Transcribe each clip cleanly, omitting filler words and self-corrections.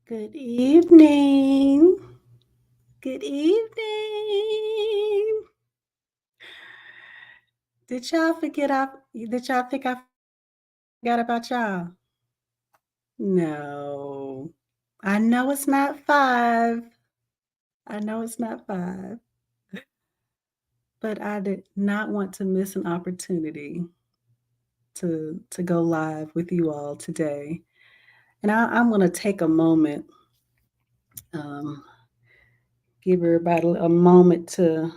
Good evening. Good evening. Did y'all think I forgot about y'all? No. I know it's not 5. I know it's not 5, but I did not want to miss an opportunity to go live with you all today. And I'm gonna take a moment, um, give everybody a moment to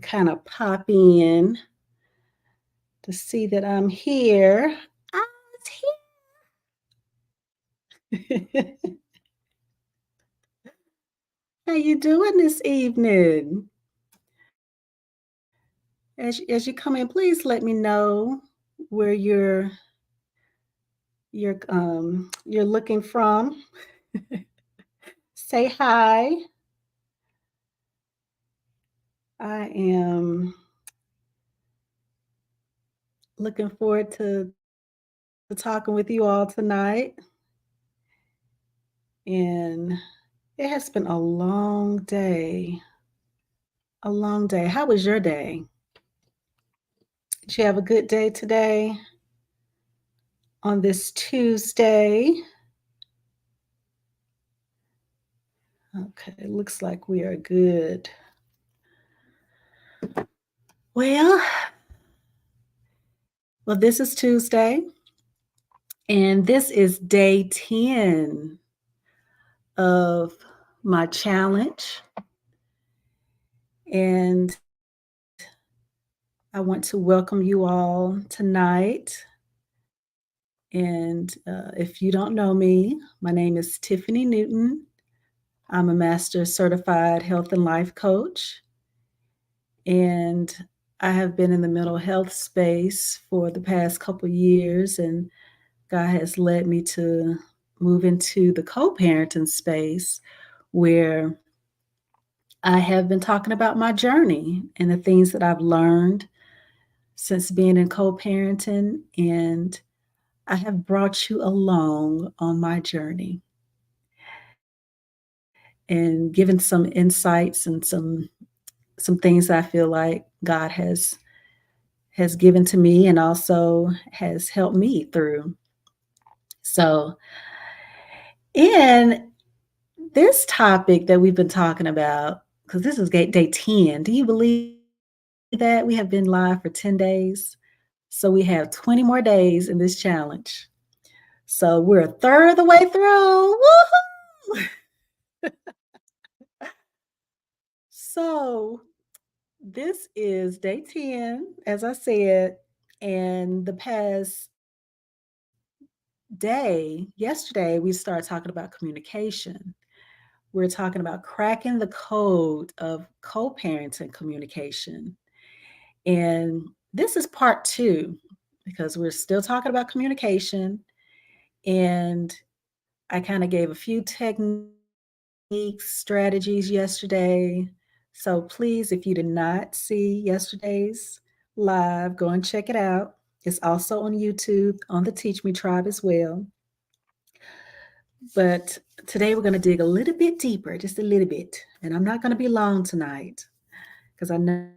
kind of pop in to see that I'm here. I was here. How you doing this evening? As you come in, please let me know where you're looking from. Say hi. I am looking forward to talking with you all tonight. And it has been a long day. A long day. How was your day? Did you have a good day today on this Tuesday? Okay, looks like we are good. Well, well, this is Tuesday, and this is day 10 of my challenge. And I want to welcome you all tonight. And if you don't know me, my name is Tiffany Newton. I'm a master certified health and life coach. And I have been in the mental health space for the past couple years, and God has led me to move into the co-parenting space where I have been talking about my journey and the things that I've learned since being in co-parenting, and I have brought you along on my journey and given some insights and some things I feel like God has given to me and also has helped me through. So, in this topic that we've been talking about, because this is day 10, do you believe that we have been live for 10 days? So we have 20 more days in this challenge. So we're a third of the way through. Woohoo! So this is day 10, as I said, and the past day, yesterday, we started talking about communication. We're talking about cracking the code of co-parenting communication. And this is part 2 because we're still talking about communication. And I kind of gave a few techniques, strategies yesterday. So please, if you did not see yesterday's live, go and check it out. It's also on YouTube on the Teach Me Tribe as well. But today we're going to dig a little bit deeper, just a little bit. And I'm not going to be long tonight because I know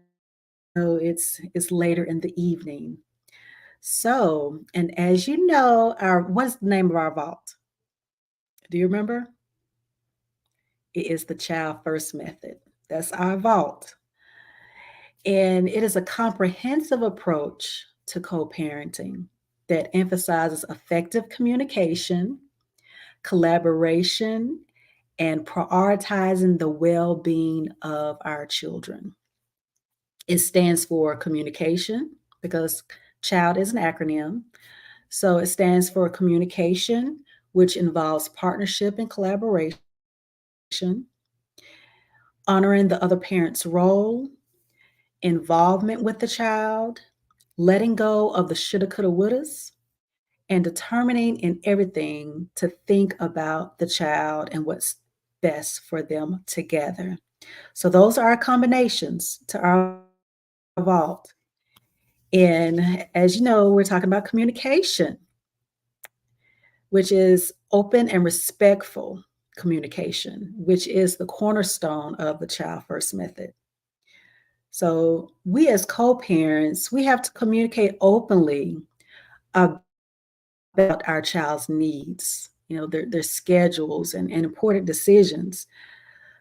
it's later in the evening. So, and as you know, our what's the name of our vault? Do you remember? It is the Child First Method. That's our vault. And it is a comprehensive approach to co-parenting that emphasizes effective communication, collaboration, and prioritizing the well-being of our children. It stands for communication because child is an acronym. So it stands for communication, which involves partnership and collaboration, honoring the other parent's role, involvement with the child, letting go of the shoulda, coulda, wouldas, and determining in everything to think about the child and what's best for them together. So those are our combinations to our vault. And as you know, we're talking about communication, which is open and respectful. communication, which is the cornerstone of the Child First Method. So, we as co-parents, we have to communicate openly about our child's needs, their schedules and important decisions.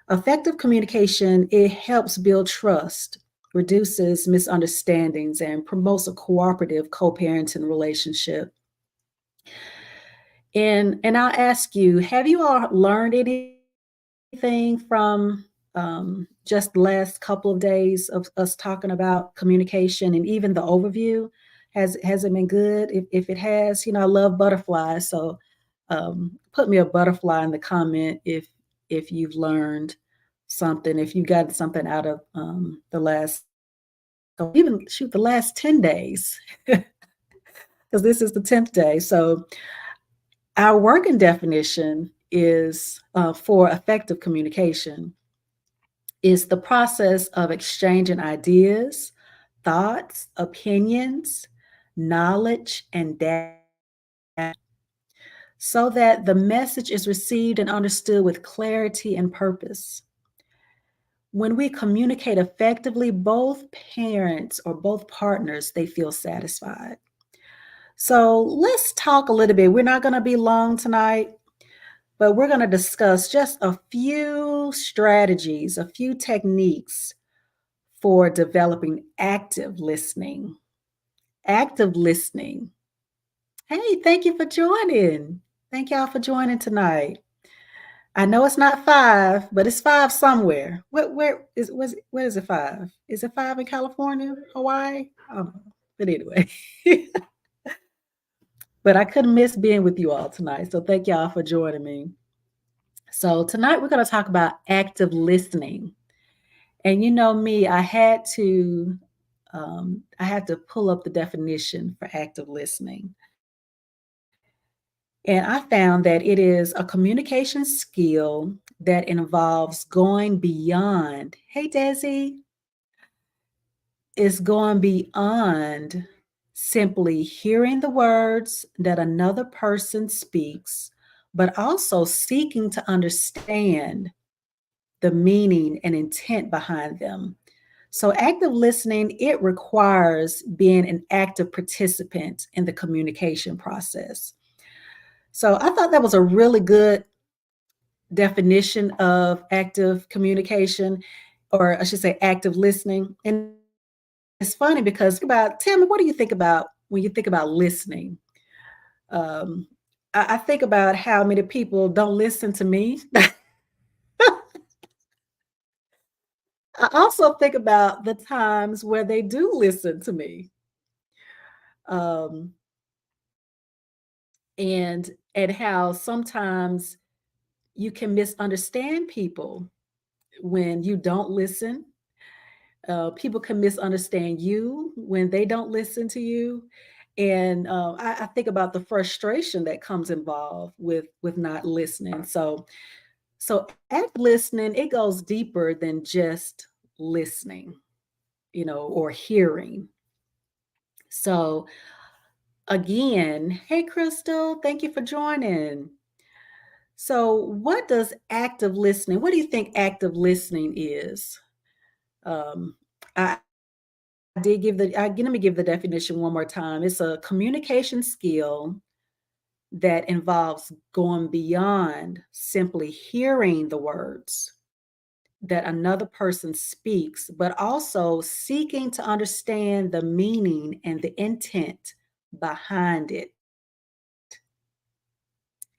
Effective communication, it helps build trust, reduces misunderstandings, and promotes a cooperative co-parenting relationship. And I'll ask you, have you all learned anything from just the last couple of days of us talking about communication and even the overview? Has it been good? If it has, I love butterflies. So put me a butterfly in the comment if you've learned something, if you got something out of the last, or even shoot, the last 10 days, because this is the 10th day. So our working definition is for effective communication is the process of exchanging ideas, thoughts, opinions, knowledge, and data so that the message is received and understood with clarity and purpose. When we communicate effectively, both parents or both partners, they feel satisfied. So let's talk a little bit. We're not going to be long tonight, but we're going to discuss just a few strategies, a few techniques for developing active listening. Active listening. Hey, thank you for joining. Thank y'all for joining tonight. I know it's not 5, but it's 5 somewhere. Where is it 5? Is it 5 in California, Hawaii? I don't know. But anyway. But I couldn't miss being with you all tonight. So thank y'all for joining me. So tonight we're going to talk about active listening. And you know me, I had to pull up the definition for active listening. And I found that it is a communication skill that involves going beyond, hey, Desi, is going beyond simply hearing the words that another person speaks, but also seeking to understand the meaning and intent behind them. So active listening, it requires being an active participant in the communication process. So I thought that was a really good definition of active communication, or I should say active listening. And it's funny because tell me, what do you think about when you think about listening? Um, I think about how many people don't listen to me. I also think about the times where they do listen to me. Um, and how sometimes you can misunderstand people when you don't listen. People can misunderstand you when they don't listen to you. And I think about the frustration that comes involved with not listening. So active listening, it goes deeper than just listening, or hearing. So again, hey Crystal, thank you for joining. So what does active listening, what do you think active listening is? Um, I let me give the definition one more time. It's a communication skill that involves going beyond simply hearing the words that another person speaks, but also seeking to understand the meaning and the intent behind it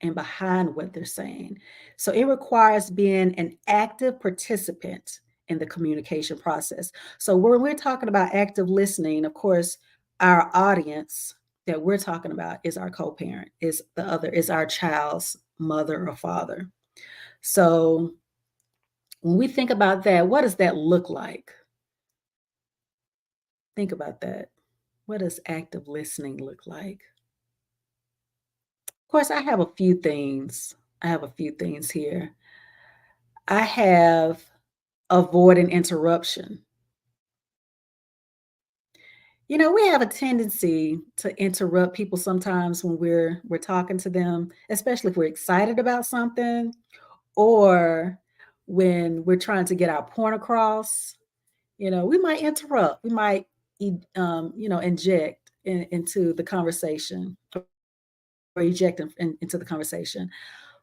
and behind what they're saying. So it requires being an active participant in the communication process. So when we're talking about active listening, of course, our audience that we're talking about is our co-parent, is our child's mother or father. So when we think about that, what does that look like? Think about that. What does active listening look like? Of course, I have a few things. Here. I have avoiding interruption. We have a tendency to interrupt people sometimes when we're talking to them, especially if we're excited about something or when we're trying to get our point across, we might interrupt. We might, inject into the conversation or eject into the conversation.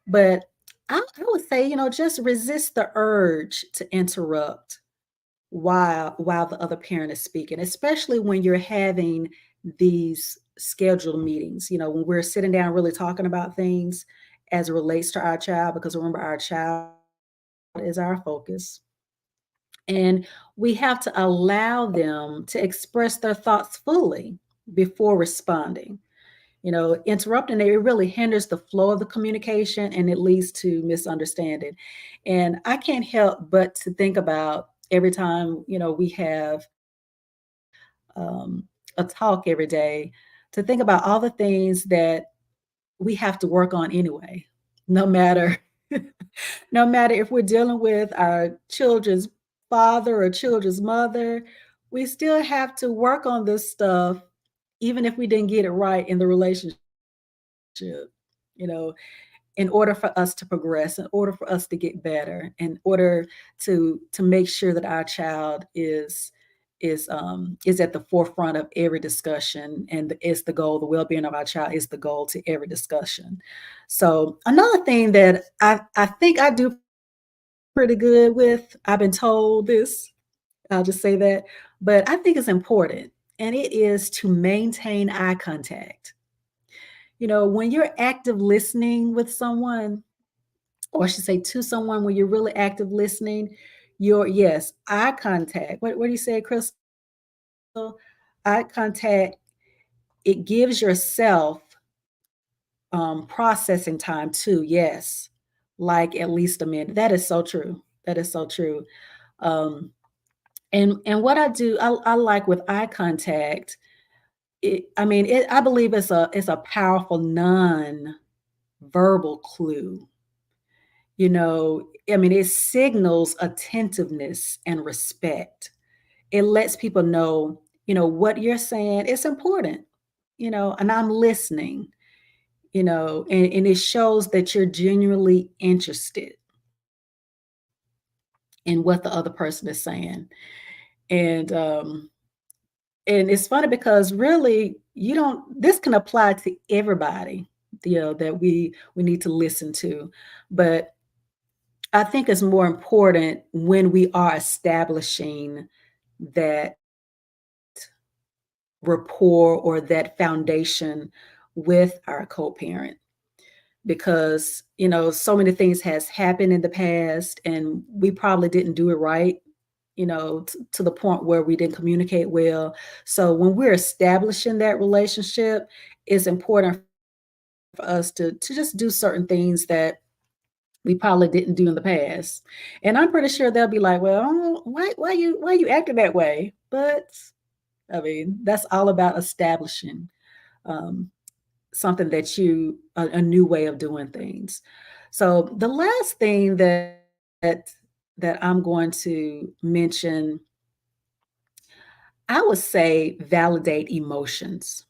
But I would say, just resist the urge to interrupt while the other parent is speaking, especially when you're having these scheduled meetings, when we're sitting down really talking about things as it relates to our child, because remember, our child is our focus. And we have to allow them to express their thoughts fully before responding. Interrupting it really hinders the flow of the communication and it leads to misunderstanding. And I can't help but to think about every time, we have a talk every day, to think about all the things that we have to work on anyway, no matter no matter if we're dealing with our children's father or children's mother, we still have to work on this stuff even if we didn't get it right in the relationship. You know, in order for us to progress, in order for us to get better, in order to make sure that our child is at the forefront of every discussion, and is the goal. The well-being of our child is the goal to every discussion. So another thing that I think I do pretty good with, I've been told this, I'll just say that, but I think it's important, and it is to maintain eye contact. When you're active listening with someone, or I should say to someone, when you're really active listening, your yes, eye contact. What do you say, Crystal? Eye contact, it gives yourself processing time too. Yes, like at least a minute. That is so true. That is so true. Um, and what I like with eye contact, I believe it's a powerful non-verbal clue. It signals attentiveness and respect. It lets people know, what you're saying is important, and I'm listening, and it shows that you're genuinely interested in what the other person is saying. And and it's funny because really you don't this can apply to everybody, that we need to listen to. But I think it's more important when we are establishing that rapport or that foundation with our co-parent, because so many things has happened in the past and we probably didn't do it right, to the point where we didn't communicate well. So when we're establishing that relationship, it's important for us to just do certain things that we probably didn't do in the past. And I'm pretty sure they'll be like, well, why you acting that way? But that's all about establishing um, something a new way of doing things. So the last thing that that I'm going to mention, I would say validate emotions.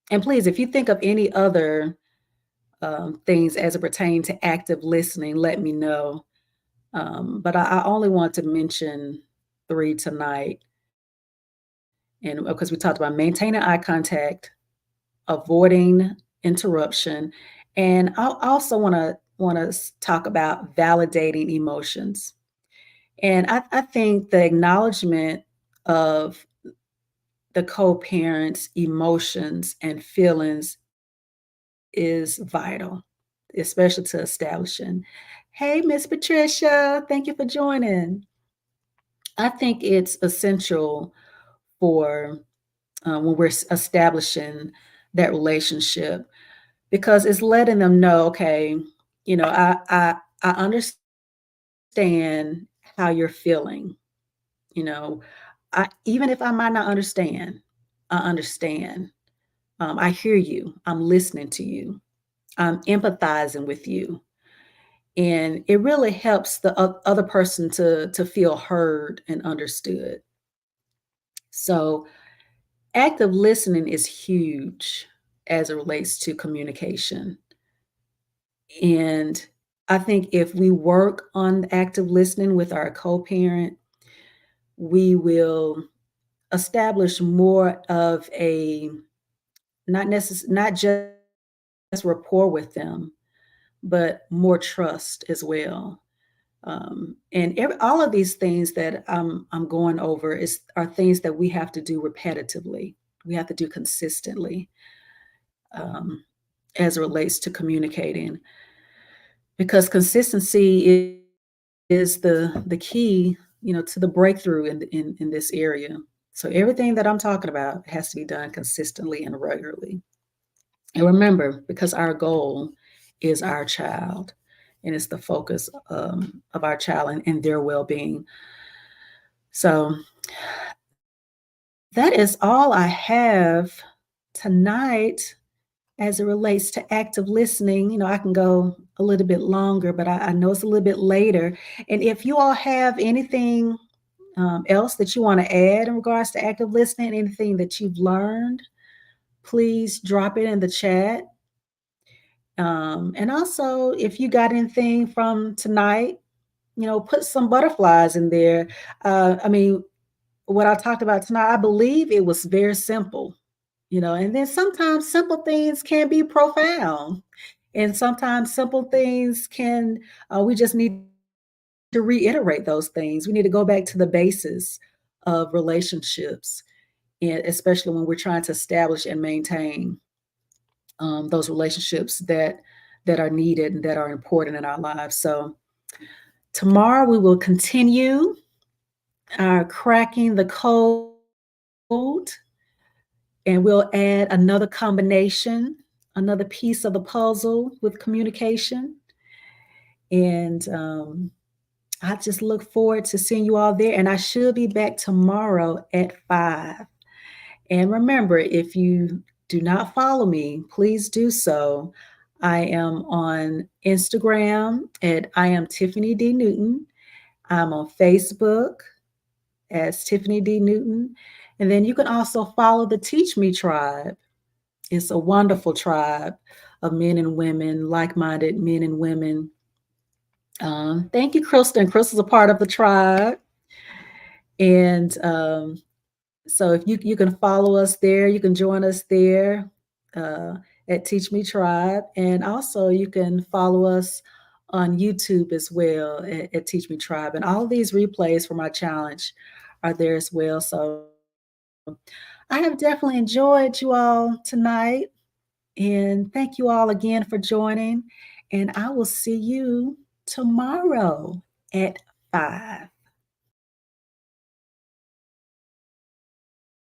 And please, if you think of any other things as it pertains to active listening, let me know. But I only want to mention three tonight. And because we talked about maintaining eye contact, avoiding interruption, and I also want to talk about validating emotions. And I think the acknowledgement of the co-parent's emotions and feelings is vital, especially to establishing. Hey, Miss Patricia, thank you for joining. I think it's essential for when we're establishing that relationship, because it's letting them know, okay, I understand how you're feeling. You know, even if I might not understand, I understand. I hear you. I'm listening to you. I'm empathizing with you, and it really helps the other person to feel heard and understood. So active listening is huge as it relates to communication. And I think if we work on active listening with our co-parent, we will establish more of a not just rapport with them, but more trust as well. And all of these things that I'm going over are things that we have to do repetitively. We have to do consistently um, as it relates to communicating, because consistency is the key, to the breakthrough in this area. So everything that I'm talking about has to be done consistently and regularly. And remember, because our goal is our child, and it's the focus of our child and their well-being. So that is all I have tonight as it relates to active listening. I can go a little bit longer, but I know it's a little bit later. And if you all have anything else that you want to add in regards to active listening, anything that you've learned, please drop it in the chat. And also, if you got anything from tonight, put some butterflies in there. I mean, what I talked about tonight, I believe it was very simple, and then sometimes simple things can be profound. And sometimes simple things we just need to reiterate those things. We need to go back to the basis of relationships, and especially when we're trying to establish and maintain those relationships that are needed and that are important in our lives. So tomorrow we will continue our cracking the code, and we'll add another combination, another piece of the puzzle with communication. And I just look forward to seeing you all there. And I should be back tomorrow at 5. And remember, if you do not follow me, please do so. I am on Instagram at I am Tiffany D. Newton. I'm on Facebook as Tiffany D. Newton. And then you can also follow the Teach Me Tribe. It's a wonderful tribe of men and women, like-minded men and women. Thank you, Krista. Krista's a part of the tribe. And so if you can follow us there, you can join us there at Teach Me Tribe. And also you can follow us on YouTube as well at Teach Me Tribe. And all these replays for my challenge are there as well. So I have definitely enjoyed you all tonight. And thank you all again for joining. And I will see you tomorrow at 5.